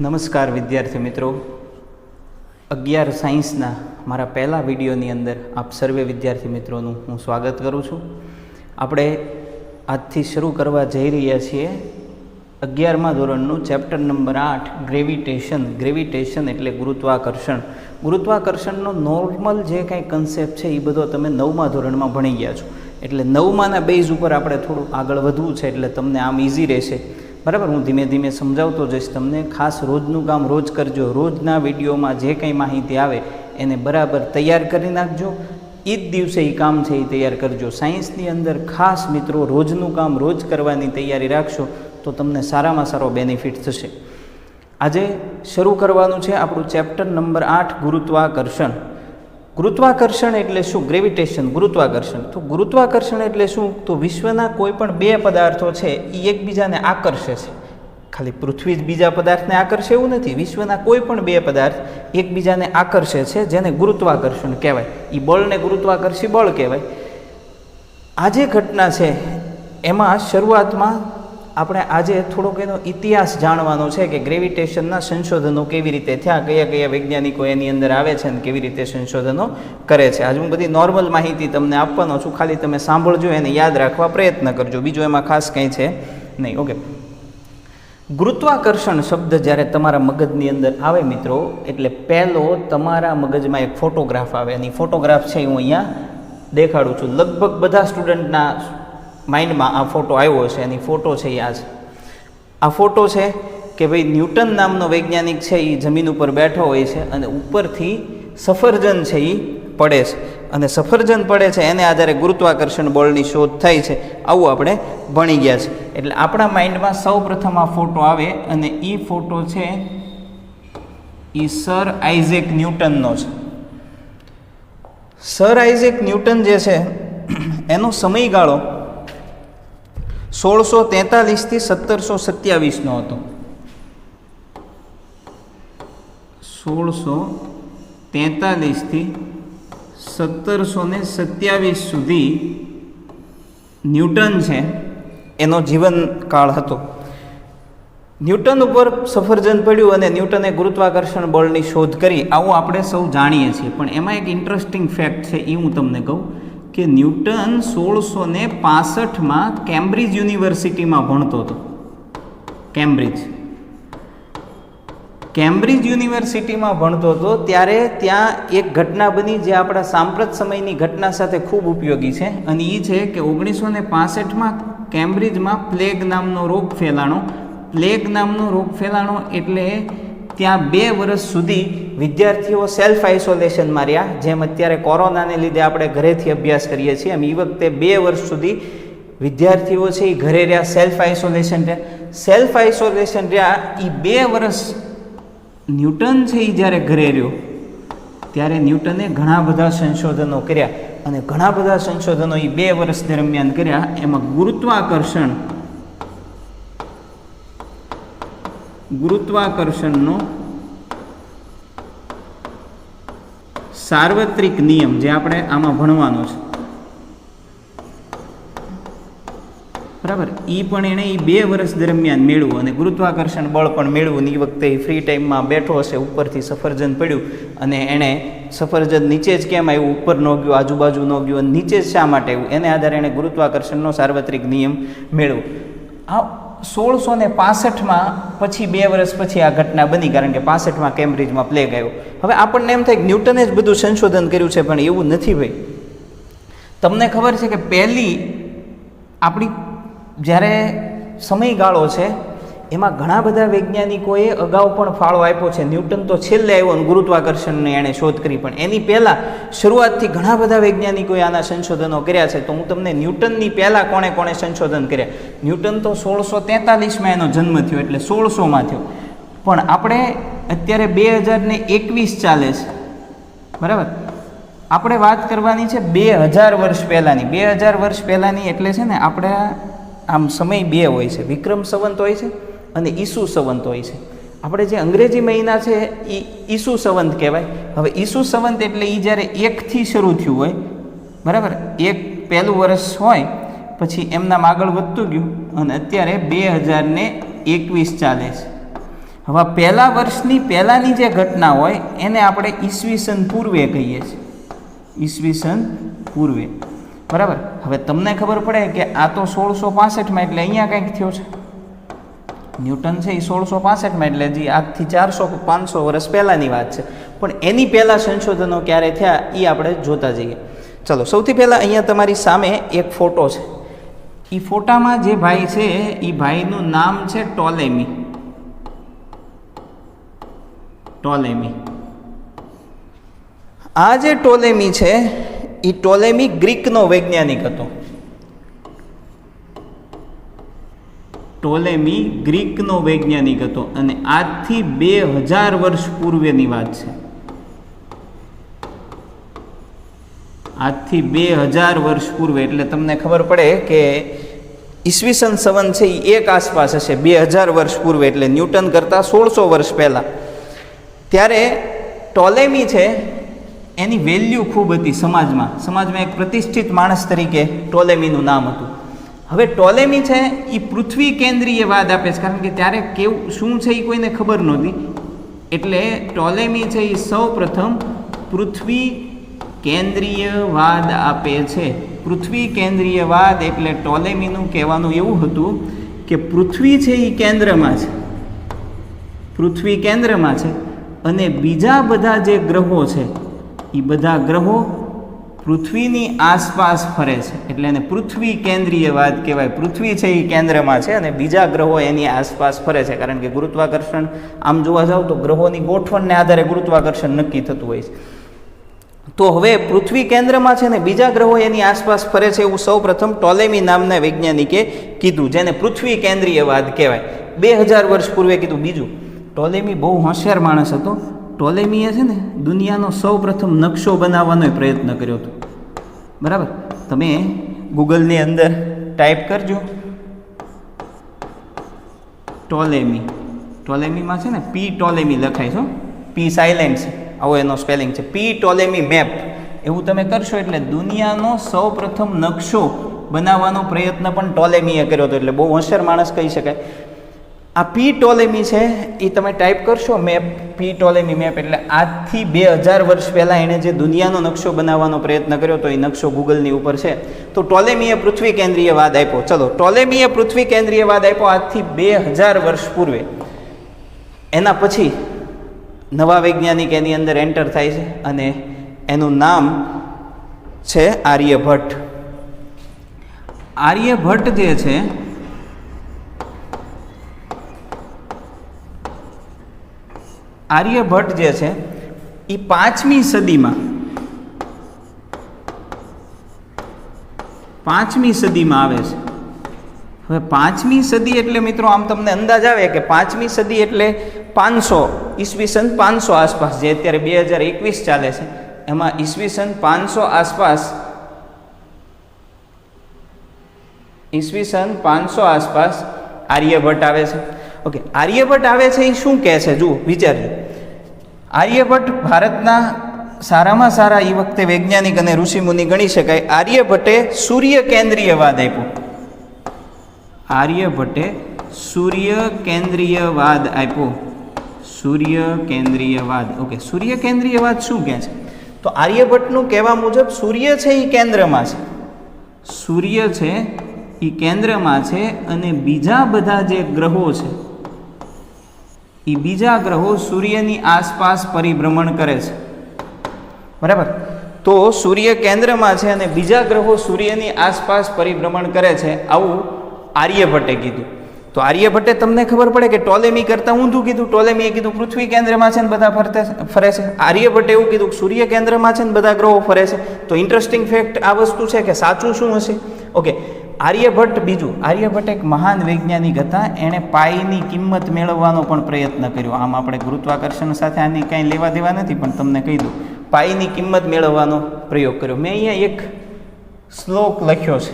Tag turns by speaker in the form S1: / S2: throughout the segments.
S1: નમસ્કાર વિદ્યાર્થી મિત્રો, 11 સાયન્સના મારા પહેલા વિડીયોની અંદર આપ સર્વે વિદ્યાર્થી મિત્રોનું હું સ્વાગત કરું છું. આપણે આજથી શરૂ કરવા જઈ રહ્યા છીએ 11મા ધોરણનું ચેપ્ટર નંબર 8 ગ્રેવિટેશન એટલે ગુરુત્વાકર્ષણ. ગુરુત્વાકર્ષણનો નોર્મલ જે કાંઈ કન્સેપ્ટ છે એ બધો તમે 9મા ધોરણમાં ભણી ગયા છો, એટલે 9માના બેઝ ઉપર આપણે થોડું આગળ વધવું છે, એટલે તમને આમ ઇઝી રહેશે. બરાબર, હું ધીમે ધીમે સમજાવતો જઈશ તમને. ખાસ રોજનું કામ રોજ કરજો. રોજના વિડીયોમાં જે કંઈ માહિતી આવે એને બરાબર તૈયાર કરી નાખજો. એ જ દિવસે એ કામ છે એ તૈયાર કરજો. સાયન્સની અંદર ખાસ મિત્રો રોજનું કામ રોજ કરવાની તૈયારી રાખશો તો તમને સારામાં સારો બેનિફિટ થશે. આજે શરૂ કરવાનું છે આપણું ચેપ્ટર નંબર 8 ગુરુત્વાકર્ષણ. ગુરુત્વાકર્ષણ એટલે શું? ગ્રેવિટેશન, ગુરુત્વાકર્ષણ. તો ગુરુત્વાકર્ષણ એટલે શું? તો વિશ્વના કોઈ પણ બે પદાર્થો છે એ એકબીજાને આકર્ષે છે. ખાલી પૃથ્વી જ બીજા પદાર્થને આકર્ષે એવું નથી. વિશ્વના કોઈ પણ બે પદાર્થ એકબીજાને આકર્ષે છે, જેને ગુરુત્વાકર્ષણ કહેવાય. એ બળને ગુરુત્વાકર્ષી બળ કહેવાય. આ જે ઘટના છે એમાં શરૂઆતમાં આપણે આજે થોડોક એનો ઇતિહાસ જાણવાનો છે કે ગ્રેવિટેશનના સંશોધનો કેવી રીતે થયા, કયા કયા વૈજ્ઞાનિકો એની અંદર આવે છે અને કેવી રીતે સંશોધનો કરે છે. આજે હું બધી નોર્મલ માહિતી તમને આપવાનો છું, ખાલી તમે સાંભળજો, એને યાદ રાખવા પ્રયત્ન કરજો. બીજું એમાં ખાસ કંઈ છે નહીં. ઓકે, ગુરુત્વાકર્ષણ શબ્દ જ્યારે તમારા મગજની અંદર આવે મિત્રો, એટલે પહેલો તમારા મગજમાં એક ફોટોગ્રાફ આવે. અને ફોટોગ્રાફ છે હું અહીંયા દેખાડું છું. લગભગ બધા સ્ટુડન્ટના માઇન્ડમાં આ ફોટો આવ્યો છે. એની ફોટો છે એ આ ફોટો છે કે ભાઈ ન્યૂટન નામનો વૈજ્ઞાનિક છે એ જમીન ઉપર બેઠો હોય છે અને ઉપરથી સફરજન છે એ પડે છે, અને સફરજન પડે છે એને આધારે ગુરુત્વાકર્ષણ બળની શોધ થાય છે. આવું આપણે ભણી ગયા છે. એટલે આપણા માઇન્ડમાં સૌ પ્રથમ આ ફોટો આવે, અને એ ફોટો છે એ સર આઇઝેક ન્યૂટનનો છે. સર આઇઝેક ન્યૂટન જે છે એનો સમયગાળો 1643 થી 1727 નો હતો. 1643 થી 1727 સુધી ન્યૂટન છે એનો જીવનકાળ હતો. ન્યૂટન ઉપર સફરજન પડ્યું અને ન્યૂટને ગુરુત્વાકર્ષણ બળની શોધ કરી, આવું આપણે સૌ જાણીએ છીએ. પણ એમાં એક ઇન્ટરેસ્ટિંગ ફેક્ટ છે, એ હું તમને કહું કે ન્યૂટન 1665માં કેમ્બ્રિજ યુનિવર્સિટીમાં ભણતો હતો. કેમ્બ્રિજ યુનિવર્સિટીમાં ભણતો હતો ત્યારે ત્યાં એક ઘટના બની જે આપણા સાંપ્રત સમયની ઘટના સાથે ખૂબ ઉપયોગી છે. અને એ છે કે 1965માં કેમ્બ્રિજમાં પ્લેગ નામનો રોગ ફેલાણો. પ્લેગ નામનો રોગ ફેલાણો એટલે ત્યાં 2 વર્ષ સુધી વિદ્યાર્થીઓ સેલ્ફ આઇસોલેશનમાં રહ્યા. જેમ અત્યારે કોરોનાને લીધે આપણે ઘરેથી અભ્યાસ કરીએ છીએ, એમ એ વખતે 2 વર્ષ સુધી વિદ્યાર્થીઓ છે એ ઘરે રહ્યા, સેલ્ફ આઇસોલેશન રહ્યા. એ 2 વર્ષ ન્યૂટન છે એ જ્યારે ઘરે રહ્યો ત્યારે ન્યૂટને ઘણા બધા સંશોધનો કર્યા, અને ઘણા બધા સંશોધનો એ 2 વર્ષ દરમિયાન કર્યા. એમાં ગુરુત્વાકર્ષણનો સાર્વત્રિક નિયમ જે આપણે આમાં ભણવાનો છે, બરાબર, એ પણ એણે એ 2 વર્ષ દરમિયાન મેળવ્યું. અને ગુરુત્વાકર્ષણ બળ પણ મેળવ્યું. એ વખતે ફ્રી ટાઈમમાં બેઠો હશે, ઉપરથી સફરજન પડ્યું અને એણે સફરજન નીચે જ કેમ આવ્યું, ઉપર ન ગયું, આજુબાજુ ન ગયું, અને નીચે જ શા માટે આવ્યું, એને આધારે એણે ગુરુત્વાકર્ષણનો સાર્વત્રિક નિયમ મેળવ્યો. આ 1665માં પછી 2 વર્ષ પછી આ ઘટના બની, કારણ કે 65માં કેમ્બ્રિજમાં પ્લેગ આવ્યો. હવે આપણને એમ થાય કે ન્યૂટને જ બધું સંશોધન કર્યું છે, પણ એવું નથી ભાઈ. તમને ખબર છે કે પહેલી આપણી જ્યારે સમયગાળો છે એમાં ઘણા બધા વૈજ્ઞાનિકોએ અગાઉ પણ ફાળો આપ્યો છે. ન્યૂટન તો છેલ્લે આવ્યો અને ગુરુત્વાકર્ષણની એણે શોધ કરી, પણ એની પહેલાં શરૂઆતથી ઘણા બધા વૈજ્ઞાનિકોએ આના સંશોધનો કર્યા છે. તો હું તમને ન્યૂટનની પહેલાં કોણે કોણે સંશોધન કર્યા. ન્યૂટન તો 1643માં એનો જન્મ થયો, એટલે 1600માં થયો. પણ આપણે અત્યારે 2021 ચાલે છે, બરાબર. આપણે વાત કરવાની છે 2000 વર્ષ પહેલાંની. 2000 વર્ષ પહેલાંની એટલે છે ને આપણે આમ સમય 2 હોય છે, વિક્રમ સંવંત હોય છે અને ઈસુ સંવંત હોય છે. આપણે જે અંગ્રેજી મહિના છે એ ઈસુ સંવંત કહેવાય. હવે ઈસુ સંવંત એટલે એ જ્યારે 1થી શરૂ થયું હોય, બરાબર, 1 પહેલું વર્ષ હોય, પછી એમનામ આગળ વધતું ગયું અને અત્યારે 2021 ચાલે છે. હવે પહેલા વર્ષની પહેલાંની જે ઘટના હોય એને આપણે ઈસવીસન પૂર્વે કહીએ છીએ, ઈસવીસન પૂર્વે, બરાબર. હવે તમને ખબર પડે કે આ તો 1665માં, એટલે અહીંયા કંઈક થયો છે. ન્યૂટન છે એ 1665માં, એટલે હજી આજથી 400-500 વર્ષ પહેલાંની વાત છે. પણ એની પહેલાં સંશોધનો ક્યારે થયા એ આપણે જોતા જઈએ. ચલો, સૌથી પહેલાં અહીંયા તમારી સામે એક ફોટો છે. એ ફોટામાં જે ભાઈ છે એ ભાઈનું નામ છે ટોલેમી. ટોલેમી. આ જે ટોલેમી છે એ ટોલેમી ગ્રીકનો વૈજ્ઞાનિક હતો. ટોલેમી ગ્રીકનો વૈજ્ઞાનિક હતો અને આજથી 2000 વર્ષ પૂર્વેની વાત છે. આજથી 2000 વર્ષ પૂર્વે, એટલે તમને ખબર પડે કે ઈસવીસન સંવત છે એ એક આસપાસ હશે 2000 વર્ષ પૂર્વે, એટલે ન્યૂટન કરતાં 1600 વર્ષ પહેલાં. ત્યારે ટોલેમી છે એની વેલ્યુ ખૂબ હતી સમાજમાં એક પ્રતિષ્ઠિત માણસ તરીકે ટોલેમીનું નામ હતું. હવે ટોલેમી છે એ પૃથ્વી કેન્દ્રીયવાદ આપે છે, કારણ કે ત્યારે કેવું શું છે એ કોઈને ખબર નહોતી. એટલે ટોલેમી છે એ સૌ પ્રથમ પૃથ્વી કેન્દ્રીયવાદ આપે છે. પૃથ્વી કેન્દ્રીયવાદ એટલે ટોલેમીનું કહેવાનું એવું હતું કે પૃથ્વી છે એ કેન્દ્રમાં છે, પૃથ્વી કેન્દ્રમાં છે અને બીજા બધા જે ગ્રહો છે એ બધા ગ્રહો પૃથ્વીની આસપાસ ફરે છે, એટલે એને પૃથ્વી કેન્દ્રીયવાદ કહેવાય. પૃથ્વી છે એ કેન્દ્રમાં છે અને બીજા ગ્રહો એની આસપાસ ફરે છે, કારણ કે ગુરુત્વાકર્ષણ આમ જોવા જાવ તો ગ્રહોની ગોઠવણને આધારે ગુરુત્વાકર્ષણ નક્કી થતું હોય છે. તો હવે પૃથ્વી કેન્દ્રમાં છે ને બીજા ગ્રહો એની આસપાસ ફરે છે એવું સૌ પ્રથમ ટોલેમી નામના વૈજ્ઞાનિકે કીધું, જેને પૃથ્વી કેન્દ્રીયવાદ કહેવાય. 2000 વર્ષ પૂર્વે કીધું. બીજું, ટોલેમી બહુ હોશિયાર માણસ હતો. ટોલેમીએ છે ને દુનિયાનો સૌ પ્રથમ નકશો બનાવવાનો પ્રયત્ન કર્યો હતો, બરાબર. તમે ગૂગલની અંદર ટાઈપ કરજો ટોલેમી. ટોલેમીમાં છે ને પી ટોલેમી લખાય છે, પી સાયલેન્ટ છે, આવો એનો સ્પેલિંગ છે, પી ટોલેમી મેપ. એવું તમે કરશો એટલે દુનિયાનો સૌ પ્રથમ નકશો બનાવવાનો પ્રયત્ન પણ ટોલેમીએ કર્યો હતો, એટલે બહુ હોશિયાર માણસ કહી શકાય. આ પી ટોલેમી છે એ તમે ટાઈપ કરશો મેપ, પી ટોલેમી મેપ, એટલે આજથી 2000 વર્ષ પહેલાં એણે જે દુનિયાનો નકશો બનાવવાનો પ્રયત્ન કર્યો તો એ નકશો ગૂગલની ઉપર છે. તો ટોલેમીએ પૃથ્વી કેન્દ્રીયવાદ આપ્યો. ચલો, ટોલેમીએ પૃથ્વી કેન્દ્રીયવાદ આપ્યો આજથી 2000 વર્ષ પૂર્વે. એના પછી નવા વૈજ્ઞાનિક એની અંદર એન્ટર થાય છે અને એનું નામ છે આર્યભટ્ટ. આર્યભટ્ટ જે છે આર્યભટ્ટ જે છે એ 5મી સદીમાં આવે છે. હવે 5મી સદી એટલે મિત્રો આમ તમને અંદાજ આવે કે 5મી સદી એટલે 500 ઈસવીસન 500 આસપાસ, જે અત્યારે 2021 ચાલે છે એમાં ઈસવીસન 500 આસપાસ, ઈસવીસન 500 આસપાસ આર્યભટ્ટ આવે છે. ઓકે, આર્યભટ્ટ આવે છે એ શું કહે છે જુઓ, વિચારજો. આર્યભટ્ટ ભારતના સારામાં સારા એ વખતે વૈજ્ઞાનિક અને ઋષિમુનિ ગણી શકાય. આર્યભટ્ટે સૂર્ય કેન્દ્રીયવાદ આપ્યો. આર્યભટ્ટે સૂર્ય કેન્દ્રીયવાદ આપ્યો. સૂર્ય કેન્દ્રીયવાદ. ઓકે, સૂર્ય કેન્દ્રીયવાદ શું કહે છે? તો આર્યભટ્ટનું કહેવા મુજબ સૂર્ય છે એ કેન્દ્રમાં છે, સૂર્ય છે એ કેન્દ્રમાં છે અને બીજા બધા જે ગ્રહો છે એ બીજા ગ્રહો સૂર્યની આસપાસ પરિભ્રમણ કરે છે, બરાબર. તો સૂર્ય કેન્દ્રમાં છે અને બીજા ગ્રહો સૂર્યની આસપાસ પરિભ્રમણ કરે છે, આવું આર્યભટ્ટે કીધું. તો આર્યભટ્ટે તમને ખબર પડે કે ટોલેમી કરતાં ઊંધું કીધું. ટોલેમીએ કીધું પૃથ્વી કેન્દ્રમાં છે ને બધા ફરે છે. આર્યભટ્ટે એવું કીધું કે સૂર્ય કેન્દ્રમાં છે ને બધા ગ્રહો ફરે છે. તો ઇન્ટરેસ્ટિંગ ફેક્ટ આ વસ્તુ છે કે સાચું શું હશે? ઓકે, આર્યભટ્ટ બીજું, આર્યભટ્ટ એક મહાન વૈજ્ઞાનિક હતા. એણે પાઈની કિંમત મેળવવાનો પણ પ્રયત્ન કર્યો. આમ આપણે ગુરુત્વાકર્ષણ સાથે આની કાંઈ લેવા દેવા નથી, પણ તમને કહી દઉં, પાઈની કિંમત મેળવવાનો પ્રયોગ કર્યો. મેં અહીંયા એક શ્લોક લખ્યો છે.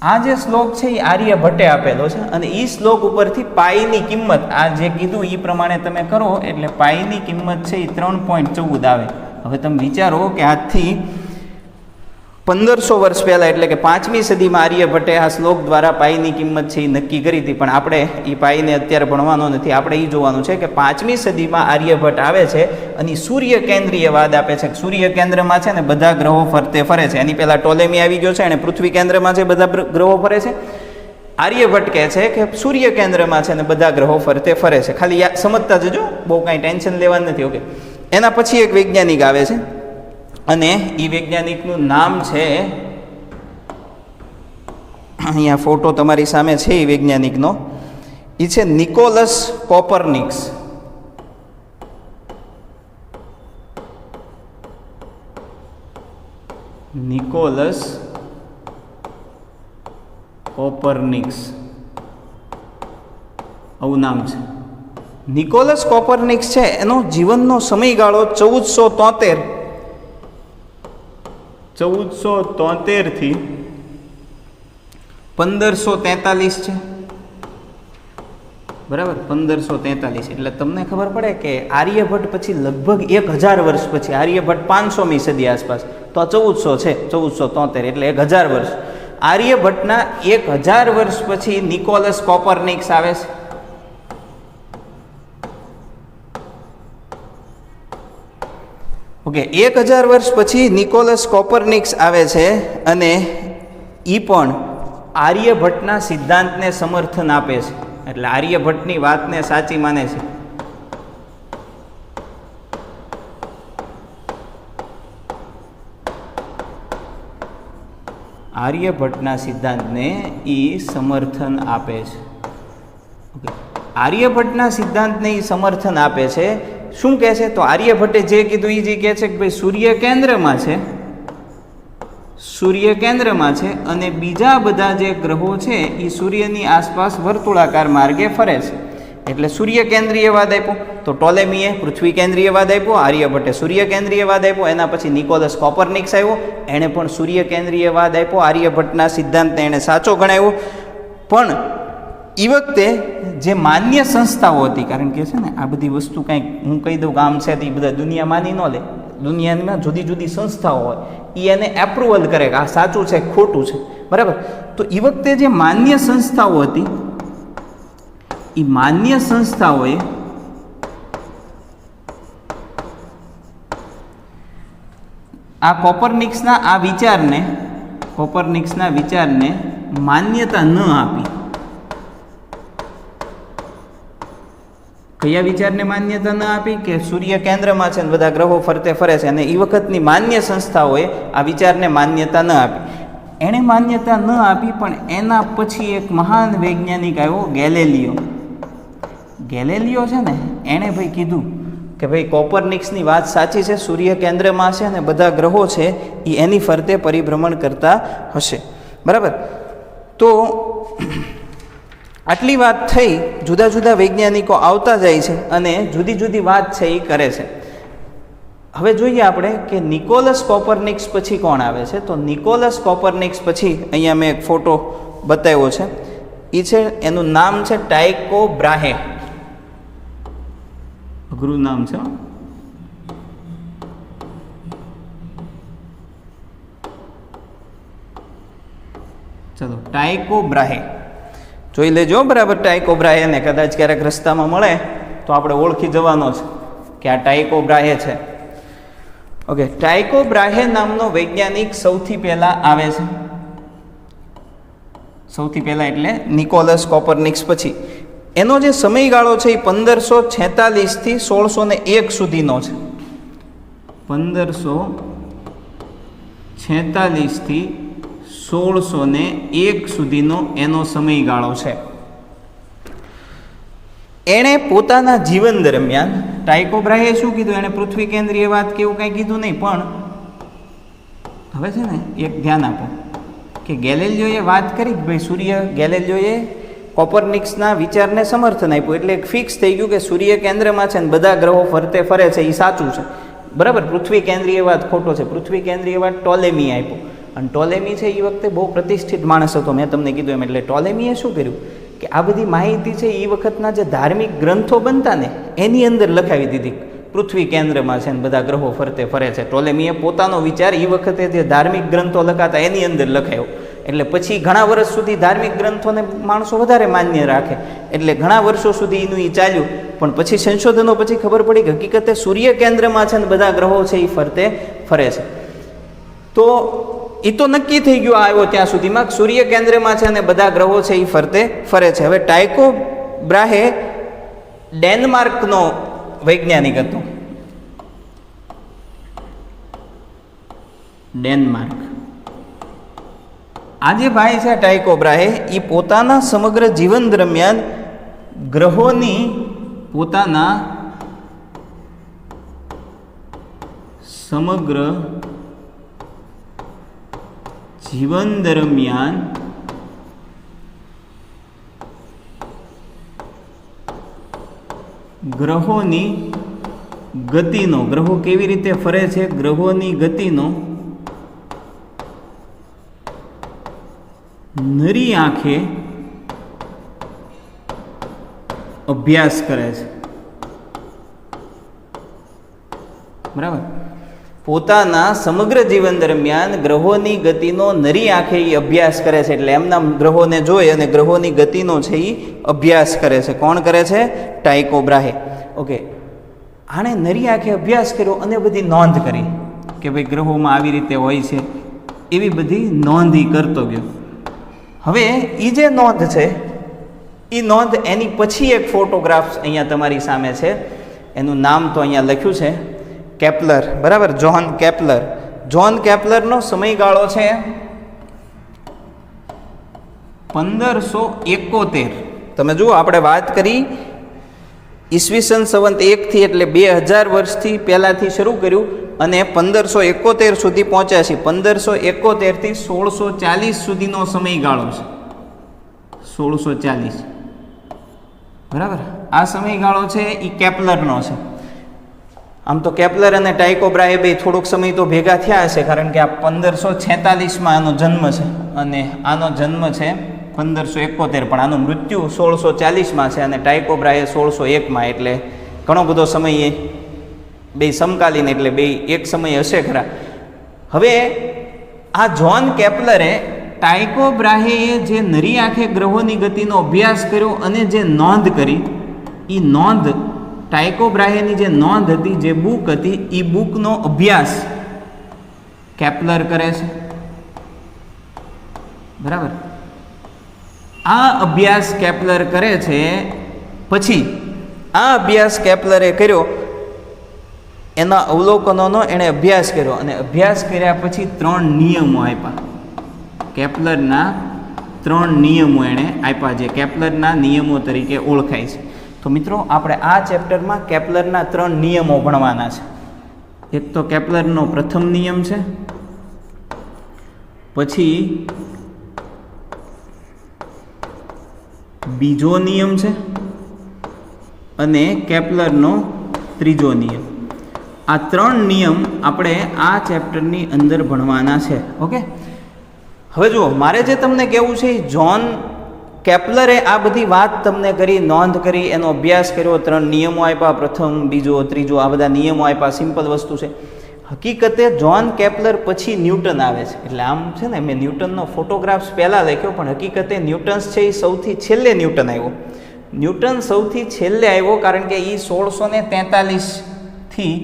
S1: આ જે શ્લોક છે એ આર્યભટ્ટે આપેલો છે અને એ શ્લોક ઉપરથી પાઈની કિંમત, આ જે કીધું એ પ્રમાણે તમે કરો એટલે પાઈની કિંમત છે એ 3.14 આવે. હવે તમે વિચારો કે આજથી 1500 વર્ષ પહેલાં એટલે કે 5મી સદીમાં આર્યભટ્ટે આ શ્લોક દ્વારા પાઈની કિંમત છે એ નક્કી કરી હતી. પણ આપણે એ પાઈને અત્યારે ભણવાનો નથી. આપણે એ જોવાનું છે કે 5મી સદીમાં આર્યભટ્ટ આવે છે અને સૂર્ય કેન્દ્રીયવાદ આપે છે. સૂર્ય કેન્દ્રમાં છે ને બધા ગ્રહો ફરતે ફરે છે. એની પહેલાં ટોલેમી આવી ગયો છે અને પૃથ્વી કેન્દ્રમાં છે બધા ગ્રહો ફરે છે. આર્યભટ્ટ કહે છે કે સૂર્ય કેન્દ્રમાં છે ને બધા ગ્રહો ફરતે ફરે છે. ખાલી સમજતા જજો, બહુ કાંઈ ટેન્શન લેવાનું નથી. ઓકે, એના પછી એક વૈજ્ઞાનિક આવે છે અને એ વૈજ્ઞાનિકનું નામ છે, અહીંયા ફોટો તમારી સામે છે એ વૈજ્ઞાનિકનો, એ છે નિકોલસ કોપરનિકસ. નિકોલસ કોપરનિકસ આવું નામ છે. નિકોલસ કોપરનિકસ છે, એનો જીવનનો સમયગાળો 1473 થી 1543 છે. બરાબર, 1543. એટલે તમને ખબર પડે કે આર્યભટ્ટ પછી લગભગ 1000 વર્ષ પછી, આર્યભટ્ટ 500મી સદી આસપાસ, તો આ 1400 છે, 1473 એટલે 1000 વર્ષ. આર્યભટ્ટના 1000 વર્ષ પછી નિકોલસ કોપરનિકસ આવે છે. ઓકે, 1000 વર્ષ પછી નિકોલસ કોપરનિકસ આવે છે અને એ પણ આર્યભટ્ટના સિદ્ધાંતને સમર્થન આપે છે. એટલે આર્યભટ્ટની વાતને સાચી માને છે. આર્યભટ્ટના સિદ્ધાંતને એ સમર્થન આપે છે. ઓકે, આર્યભટ્ટના સિદ્ધાંતને એ સમર્થન આપે છે. શું કહે છે? તો આર્યભટ્ટે જે કીધું એ જે કહે છે કે ભાઈ સૂર્ય કેન્દ્રમાં છે, સૂર્ય કેન્દ્રમાં છે અને બીજા બધા જે ગ્રહો છે એ સૂર્યની આસપાસ વર્તુળાકાર માર્ગે ફરે છે. એટલે સૂર્ય કેન્દ્રીયવાદ આપ્યો. તો ટોલેમીએ પૃથ્વી કેન્દ્રીયવાદ આપ્યો, આર્યભટ્ટે સૂર્ય કેન્દ્રીયવાદ આપ્યો. એના પછી નિકોલસ કોપરનિકસ આવ્યો, એણે પણ સૂર્ય કેન્દ્રીયવાદ આપ્યો. આર્યભટ્ટના સિદ્ધાંતને એણે સાચો ગણાવ્યો. પણ એ વખતે જે માન્ય સંસ્થાઓ હતી, કારણ કે છે ને આ બધી વસ્તુ કંઈક હું કહી દઉં કે આમ છે તો એ બધા દુનિયા માની ન લે. દુનિયામાં જુદી જુદી સંસ્થાઓ હોય, એ એને એપ્રુવલ કરે કે આ સાચું છે ખોટું છે. બરાબર, તો એ વખતે જે માન્ય સંસ્થાઓ હતી, એ માન્ય સંસ્થાઓએ આ કોપરનિક્સના વિચારને માન્યતા ન આપી. કયા વિચારને માન્યતા ન આપી? કે સૂર્ય કેન્દ્રમાં છે ને બધા ગ્રહો ફરતે ફરે છે. અને એ વખતની માન્ય સંસ્થાઓએ આ વિચારને માન્યતા ન આપી. એણે માન્યતા ન આપી, પણ એના પછી એક મહાન વૈજ્ઞાનિક આવ્યો, ગેલેલિયો. ગેલેલિયો છે ને, એણે ભાઈ કીધું કે ભાઈ કોપરનિક્સની વાત સાચી છે, સૂર્ય કેન્દ્રમાં છે અને બધા ગ્રહો છે એ એની ફરતે પરિભ્રમણ કરતા હશે. બરાબર, તો આટલી વાત થઈ. જુદા જુદા વૈજ્ઞાનિકો આવતા જાય છે અને જુદી જુદી વાત છે એ કરે છે. હવે જોઈએ આપણે કે નિકોલસ કોપરનિક્સ પછી કોણ આવે છે. તો નિકોલસ કોપરનિક્સ પછી અહીંયા મેં એક ફોટો બતાવ્યો છે. એ છે, એનું નામ છે ટાઇકો બ્રાહે. અઘરું નામ છે. ચલો, ટાઇકો બ્રાહે જોઈ લેજો બરાબર. ટાઇકો બ્રાહેને કદાચ ક્યારેક રસ્તામાં મળે તો આપણે ઓળખી જવાનો છે કે આ ટાઇકો બ્રાહે છે. ઓકે, ટાઇકો બ્રાહે નામનો વૈજ્ઞાનિક સૌથી પહેલા આવે છે. સૌથી પહેલા એટલે નિકોલસ કોપરનિક્સ પછી. એનો જે સમયગાળો છે એ 1546 થી 1601 સુધીનો છે. 1546 થી 1601 સુધીનો એનો સમયગાળો છે. એણે પોતાના જીવન દરમિયાન ટાઇકો બ્રાહેએ શું કીધું? એણે પૃથ્વી કેન્દ્રીય વાત કે એવું કંઈ કીધું નહીં. પણ હવે છે ને એક ધ્યાન આપો કે ગેલેલિયોએ વાત કરી કે ભાઈ ગેલેલિયોએ કોપરનિક્સના વિચારને સમર્થન આપ્યું. એટલે એક ફિક્સ થઈ ગયું કે સૂર્ય કેન્દ્રમાં છે ને બધા ગ્રહો ફરતે ફરે છે, એ સાચું છે. બરાબર, પૃથ્વી કેન્દ્રીયવાદ ખોટો છે. પૃથ્વી કેન્દ્રીયવાદ ટોલેમી આપ્યો. અને ટોલેમી છે એ વખતે બહુ પ્રતિષ્ઠિત માણસ હતો, મેં તમને કીધું એમ. એટલે ટોલેમીએ શું કર્યું કે આ બધી માહિતી છે એ વખતના જે ધાર્મિક ગ્રંથો બનતા ને એની અંદર લખાવી દીધી. પૃથ્વી કેન્દ્રમાં છે ને બધા ગ્રહો ફરતે ફરે છે. ટોલેમીએ પોતાનો વિચાર એ વખતે જે ધાર્મિક ગ્રંથો લખાતા એની અંદર લખાયો. એટલે પછી ઘણા વર્ષ સુધી ધાર્મિક ગ્રંથોને માણસો વધારે માન્ય રાખે, એટલે ઘણા વર્ષો સુધી એનું એ ચાલ્યું. પણ પછી સંશોધનો પછી ખબર પડી કે હકીકતે સૂર્ય કેન્દ્રમાં છે ને બધા ગ્રહો છે એ ફરતે ફરે છે. તો એ તો નક્કી થઈ ગયું આવ્યો ત્યાં સુધીમાં સૂર્ય કેન્દ્રમાં છે અને બધા ગ્રહો છે એ ફરતે ફરે છે. હવે ટાઇકો બ્રાહે ડેનમાર્કનો વૈજ્ઞાનિક હતો. ડેનમાર્ક. આજે ભાઈ છે ટાઇકો બ્રાહે, એ પોતાના સમગ્ર જીવન દરમિયાન ગ્રહોની પોતાના સમગ્ર જીવન દરમિયાન ગ્રહોની ગતિનો, ગ્રહો કેવી રીતે ફરે છે, ગ્રહોની ગતિનો નરી આંખે અભ્યાસ કરે છે. બરાબર. પોતાના સમગ્ર જીવન દરમિયાન ગ્રહોની ગતિનો નરી આંખે એ અભ્યાસ કરે છે. એટલે એમના ગ્રહોને જોઈ અને ગ્રહોની ગતિનો છે એ અભ્યાસ કરે છે. કોણ કરે છે? ટાઇકો બ્રાહે. ઓકે, આણે નરી આંખે અભ્યાસ કર્યો અને બધી નોંધ કરી કે ભાઈ ગ્રહોમાં આવી રીતે હોય છે, એવી બધી નોંધ એ કરતો ગયો. હવે એ જે નોંધ છે એ નોંધ એની પછી એક ફોટોગ્રાફ અહીંયા તમારી સામે છે. એનું નામ તો અહીંયા લખ્યું છે, કેપ્લર. બરાબર, જ્હોન કેપ્લર. જ્હોન કેપ્લરનો સમયગાળો છે 1571. તમે જુઓ, આપણે વાત કરી ઈસવીસન સંવત 1 થી એટલે 2000 વર્ષથી પહેલાંથી શરૂ કર્યું અને 1571 સુધી પહોંચ્યા છે. 1571 થી 1640 સુધીનો સમયગાળો છે. 1640. બરાબર, આ સમયગાળો છે એ કેપ્લરનો છે. આમ તો કેપ્લર અને ટાઇકો બ્રાહે બે થોડોક સમય તો ભેગા થયા હશે, કારણ કે આ 1546માં આનો જન્મ છે અને આનો જન્મ છે 1571, પણ આનું મૃત્યુ 1640માં છે અને ટાઇકો બ્રાહે 1601માં. એટલે ઘણો બધો સમય એ બે સમકાલીન, એટલે બે એક સમય હશે ખરા. હવે આ જ્હોન કેપ્લરે ટાઇકો બ્રાહે જે નરી આંખે ગ્રહોની ગતિનો અભ્યાસ કર્યો અને જે નોંધ કરી, એ નોંધ ટાઇકો બ્રાહેની જે નોંધ હતી, જે બુક હતી, એ બુકનો અભ્યાસ કેપ્લર કરે છે. બરાબર, આ અભ્યાસ કેપ્લર કરે છે. પછી આ અભ્યાસ કેપ્લરે કર્યો, એના અવલોકનોનો એણે અભ્યાસ કર્યો અને અભ્યાસ કર્યા પછી 3 નિયમો આપ્યા. કેપ્લરના 3 નિયમો એણે આપ્યા, જે કેપ્લરના નિયમો તરીકે ઓળખાય છે. તો મિત્રો, આપણે આ ચેપ્ટરમાં કેપ્લરના 3 નિયમો ભણવાના છે. એક તો કેપ્લરનો પ્રથમ નિયમ છે, પછી બીજો નિયમ છે અને કેપ્લરનો ત્રીજો નિયમ. આ 3 નિયમ આપણે આ ચેપ્ટરની અંદર ભણવાના છે. ઓકે, હવે જુઓ, મારે જે તમને કહેવું છે, જ્હોન કેપ્લરે આ બધી વાત તમને કરી, નોંધ કરી, એનો અભ્યાસ કર્યો, 3 નિયમો આપ્યા, પ્રથમ, બીજો, ત્રીજો, આ બધા નિયમો આપ્યા. સિમ્પલ વસ્તુ છે. હકીકતે જ્હોન કેપ્લર પછી ન્યૂટન આવે છે. એટલે આમ છે ને, મેં ન્યૂટનનો ફોટોગ્રાફ્સ પહેલાં લખ્યો, પણ હકીકતે ન્યૂટન્સ છે એ સૌથી છેલ્લે ન્યૂટન આવ્યો. ન્યૂટન સૌથી છેલ્લે આવ્યો, કારણ કે એ 1643 થી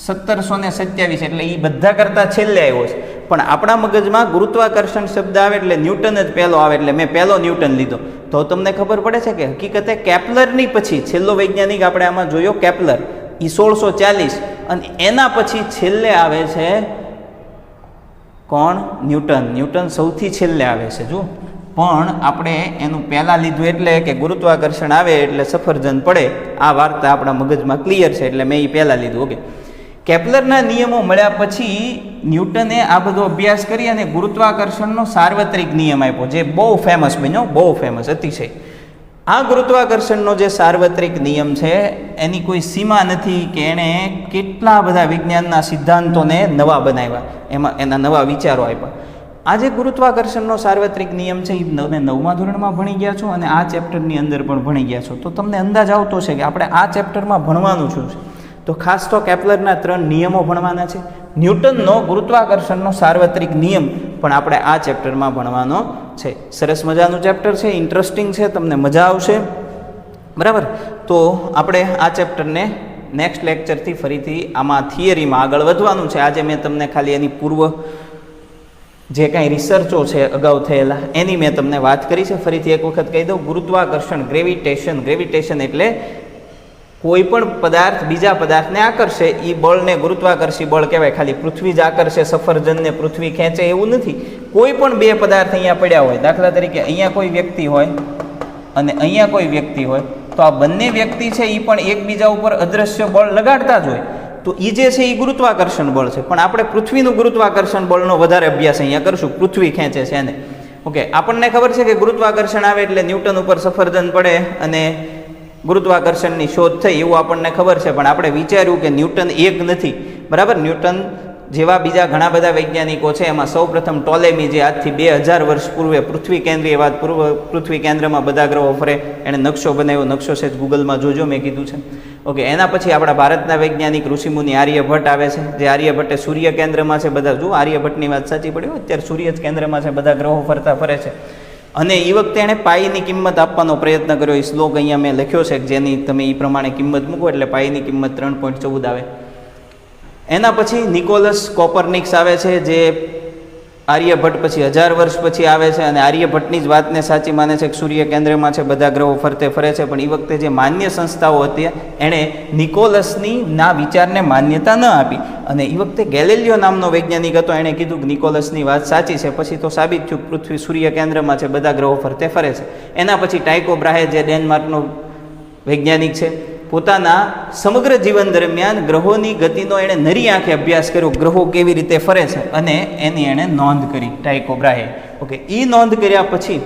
S1: 1727, એટલે એ બધા કરતાં છેલ્લે આવ્યો છે. પણ આપણા મગજમાં ગુરુત્વાકર્ષણ શબ્દ આવે એટલે ન્યૂટન જ પહેલો આવે, એટલે મેં પહેલો ન્યૂટન લીધો. તો તમને ખબર પડે છે કે હકીકતે કેપ્લરની પછી છેલ્લો વૈજ્ઞાનિક આપણે આમાં જોયો કેપ્લર, એ 1640, અને એના પછી છેલ્લે આવે છે કોણ? ન્યૂટન. ન્યૂટન સૌથી છેલ્લે આવે છે. જો, પણ આપણે એનું પહેલાં લીધું એટલે કે ગુરુત્વાકર્ષણ આવે એટલે સફરજન પડે, આ વાર્તા આપણા મગજમાં ક્લિયર છે, એટલે મેં એ પહેલાં લીધું. ઓકે, કેપ્લરના નિયમો મળ્યા પછી ન્યૂટને આ બધો અભ્યાસ કરી અને ગુરુત્વાકર્ષણનો સાર્વત્રિક નિયમ આપ્યો, જે બહુ ફેમસ બન્યો, બહુ ફેમસ અતિશય. આ ગુરુત્વાકર્ષણનો જે સાર્વત્રિક નિયમ છે, એની કોઈ સીમા નથી કે એણે કેટલા બધા વિજ્ઞાનના સિદ્ધાંતોને નવા બનાવ્યા, એમાં એના નવા વિચારો આપ્યા. આ જે ગુરુત્વાકર્ષણનો સાર્વત્રિક નિયમ છે, એ તમે 9મા ધોરણમાં ભણી ગયા છો અને આ ચેપ્ટરની અંદર પણ ભણી ગયા છો. તો તમને અંદાજ આવતો છે કે આપણે આ ચેપ્ટરમાં ભણવાનું શું છે. તો ખાસ તો કેપ્લરના 3 નિયમો ભણવાના છે. ન્યૂટનનો ગુરુત્વાકર્ષણનો સાર્વત્રિક નિયમ પણ આપણે આ ચેપ્ટરમાં ભણવાનો છે. સરસ મજાનું ચેપ્ટર છે, ઇન્ટરેસ્ટિંગ છે, તમને મજા આવશે. બરાબર, તો આપણે આ ચેપ્ટરને નેક્સ્ટ લેક્ચરથી ફરીથી આમાં થિયરીમાં આગળ વધવાનું છે. આજે મેં તમને ખાલી એની પૂર્વ જે કાંઈ રિસર્ચો છે અગાઉ થયેલા એની મેં તમને વાત કરી છે. ફરીથી એક વખત કહી દઉં, ગુરુત્વાકર્ષણ, ગ્રેવિટેશન એટલે કોઈ પણ પદાર્થ બીજા પદાર્થને આકર્ષે એ બળને ગુરુત્વાકર્ષી બળ કહેવાય. ખાલી પૃથ્વી જ આકર્ષે, સફરજનને પૃથ્વી ખેંચે એવું નથી. કોઈ પણ બે પદાર્થ અહીંયા પડ્યા હોય, દાખલા તરીકે અહીંયા કોઈ વ્યક્તિ હોય અને અહીંયા કોઈ વ્યક્તિ હોય, તો આ બંને વ્યક્તિ છે એ પણ એકબીજા ઉપર અદૃશ્ય બળ લગાડતા જ હોય. તો એ જે છે એ ગુરુત્વાકર્ષણ બળ છે. પણ આપણે પૃથ્વીનું ગુરુત્વાકર્ષણ બળનો વધારે અભ્યાસ અહીંયા કરશું. પૃથ્વી ખેંચે છે એને. ઓકે, આપણને ખબર છે કે ગુરુત્વાકર્ષણ આવે એટલે ન્યૂટન ઉપર સફરજન પડે અને ગુરુત્વાકર્ષણની શોધ થઈ એવું આપણને ખબર છે. પણ આપણે વિચાર્યું કે ન્યૂટન એક નથી. બરાબર, ન્યૂટન જેવા બીજા ઘણા બધા વૈજ્ઞાનિકો છે. એમાં સૌપ્રથમ ટોલેમી, જે આજથી 2000 વર્ષ પૂર્વે પૃથ્વી કેન્દ્રીય વાત, પૃથ્વી કેન્દ્રમાં બધા ગ્રહો ફરે, એણે નકશો બનાવ્યો. નકશો છે ગૂગલમાં જોજો, મેં કીધું છે. ઓકે, એના પછી આપણા ભારતના વૈજ્ઞાનિક ઋષિમુનિ આર્યભટ્ટ આવે છે. જે આર્યભટ્ટે સૂર્ય કેન્દ્રમાં છે બધા, જો આર્યભટ્ટની વાત સાચી પડી હોય, અત્યારે સૂર્ય જ કેન્દ્રમાં છે, બધા ગ્રહો ફરે છે. અને એ વખતે એણે પાઈની કિંમત આપવાનો પ્રયત્ન કર્યો. એ શ્લોક અહીંયા મેં લખ્યો છે કે જેની તમે એ પ્રમાણે કિંમત મૂકો એટલે પાઈની કિંમત 3.14 આવે. એના પછી નિકોલસ કોપરનિક્સ આવે છે, જે આર્યભટ્ટ પછી 1000 વર્ષ પછી આવે છે. અને આર્યભટ્ટની જ વાતને સાચી માને છે કે સૂર્ય કેન્દ્રમાં છે, બધા ગ્રહો ફરે છે. પણ એ વખતે જે માન્ય સંસ્થાઓ હતી એણે નિકોલસની ના વિચારને માન્યતા ન આપી. અને એ વખતે ગેલિલિયો નામનો વૈજ્ઞાનિક હતો, એણે કીધું કે નિકોલસની વાત સાચી છે. પછી તો સાબિત થયું પૃથ્વી સૂર્ય કેન્દ્રમાં છે, બધા ગ્રહો ફરે છે. એના પછી ટાઇકો બ્રાહે, જે ડેનમાર્કનો વૈજ્ઞાનિક છે, પોતાના સમગ્ર જીવન દરમિયાન ગ્રહોની ગતિનો એણે નરી આંખે અભ્યાસ કર્યો, ગ્રહો કેવી રીતે ફરે છે, અને એની એણે નોંધ કરી, ટાઇકો બ્રાહે. ઓકે, એ નોંધ કર્યા પછી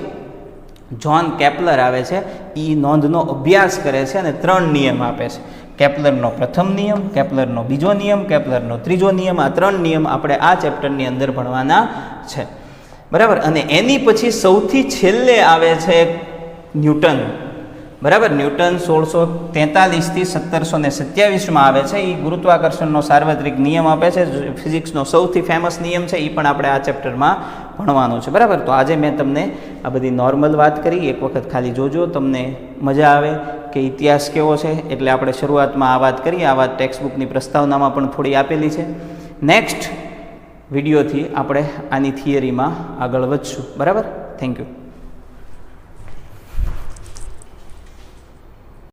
S1: જ્હોન કેપ્લર આવે છે. એ નોંધનો અભ્યાસ કરે છે અને 3 નિયમ આપે છે. કેપ્લરનો પ્રથમ નિયમ, કેપ્લરનો બીજો નિયમ, કેપ્લરનો ત્રીજો નિયમ. આ 3 નિયમ આપણે આ ચેપ્ટરની અંદર ભણવાના છે. બરાબર, અને એની પછી સૌથી છેલ્લે આવે છે ન્યૂટન. બરાબર, ન્યૂટન 1643 થી 1727 આવે છે. એ ગુરુત્વાકર્ષણનો સાર્વત્રિક નિયમ આપે છે. ફિઝિક્સનો સૌથી ફેમસ નિયમ છે. એ પણ આપણે આ ચેપ્ટરમાં ભણવાનો છે. બરાબર, તો આજે મેં તમને આ બધી નોર્મલ વાત કરી. એક વખત ખાલી જોજો, તમને મજા આવે કે ઇતિહાસ કેવો છે. એટલે આપણે શરૂઆતમાં આ વાત કરી. આ વાત ટેક્સ્ટબુકની પ્રસ્તાવનામાં પણ થોડી આપેલી છે. નેક્સ્ટ વિડીયોથી આપણે આની થિયરીમાં આગળ વધશું. બરાબર, થેન્ક યુ.